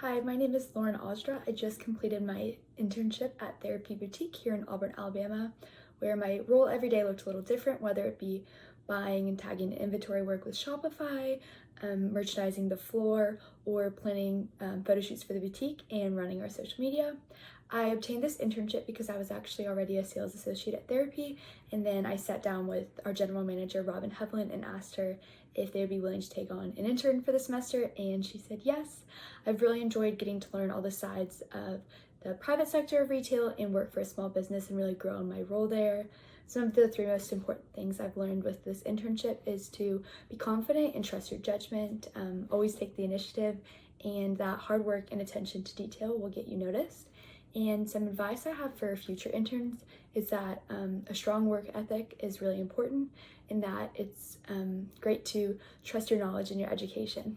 Hi, my name is Lauren Ausderau. I just completed my internship at Therapy Boutique here in Auburn, Alabama, where my role every day looked a little different, whether it be buying and tagging inventory work with Shopify, merchandising the floor, or planning photo shoots for the boutique and running our social media. I obtained this internship because I was actually already a sales associate at Therapy, and then I sat down with our general manager, Robin Hovland, and asked her if they would be willing to take on an intern for the semester, and she said yes. I've really enjoyed getting to learn all the sides of the private sector of retail and work for a small business and really grow in my role there. Some of the three most important things I've learned with this internship is to be confident and trust your judgment, always take the initiative, and that hard work and attention to detail will get you noticed. And some advice I have for future interns is that a strong work ethic is really important and that it's great to trust your knowledge and your education.